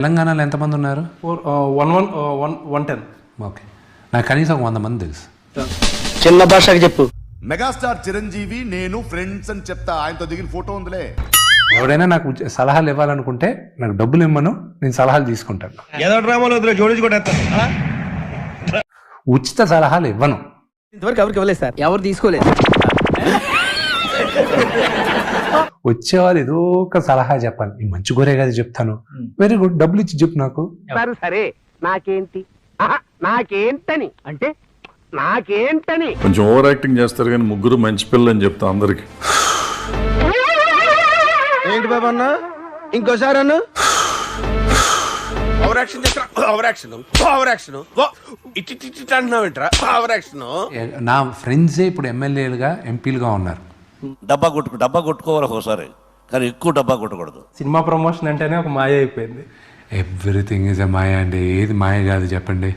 తెలంగాణలో ఎంతమంది ఉన్నారు? 110. ఓకే, నాకు కనీసం 100 మంది తెలుసు. చిన్న భాషకి చెప్పు. మెగాస్టార్ చిరంజీవి నేను ఫ్రెండ్స్ అని చెప్తా, ఆయనతో దిగిన ఫోటో ఉందిలే. ఎవడైనా నాకు సలహాలు ఇవ్వాలనుకుంటే నాకు డబ్బులు ఇమ్మను, నేను సలహాలు తీసుకుంటాను. ఏదో డ్రామాలో ఉచిత సలహాలు ఇవ్వను. ఇంతవరకు ఎవరికి ఇవ్వలేదు సార్, ఎవరు తీసుకోలేదు. వచ్చేవాళ్ళు ఏదో ఒక సలహా చెప్పాలి, నేను మంచి కోరే కదా చెప్తాను. వెరీ గుడ్, డబ్బులు ఇచ్చి చెప్పు నాకు. సరే నాకేంటి నాకేంటని అంటే నాకేంటని కొంచెం ఓవర్ యాక్టింగ్ చేస్తారు కానీ ముగ్గురు మంచి పిల్లలు అని చెప్తా అందరికి. ఏంటి బాబా అన్న, ఇంకోసారి అన్న. నా ఫ్రెండ్సే ఇప్పుడు ఎమ్మెల్యేలుగా ఎంపీలుగా ఉన్నారు. డబ్బా కొట్టుకోవాలి ఒకసారి, కానీ ఎక్కువ డబ్బా కొట్టకూడదు. సినిమా ప్రమోషన్ అంటేనే ఒక మాయ అయిపోయింది. ఎవ్రీథింగ్ ఇస్ ఎ మాయ అండి. ఏది మాయ కాదు చెప్పండి.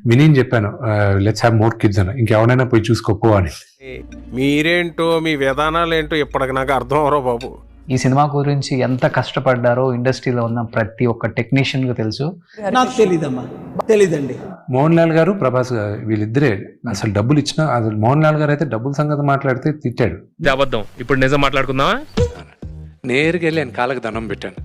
నేనేం చెప్పాను, లెట్స్ హ్యావ్ మోర్ కిడ్స్ అని. ఇంకెవరైనా పోయి చూసుకోపో అని. మీరేంటో మీ విధానాలు ఏంటో ఇప్పటికి నాకు అర్థం అవరో బాబు. ఈ సినిమా గురించి ఎంత కష్టపడ్డారో ఇండస్ట్రీలో ఉన్న ప్రతి ఒక్క టెక్నీషియన్ కు తెలుసు. నాకు తెలీదమ్మా, తెలీదండి. మోహన్ లాల్ గారు, ప్రభాస్ గారు వీళ్ళిద్దరే అసలు డబ్బులు ఇచ్చినా, అసలు మోహన్ లాల్ గారు అయితే డబ్బుల సంగతి మాట్లాడితే తిట్టాడు. అబద్ధం, ఇప్పుడు నిజం మాట్లాడుకుందామా? నేరుగా వెళ్ళి ఆయన కాళ్ళకి దండం పెట్టాను.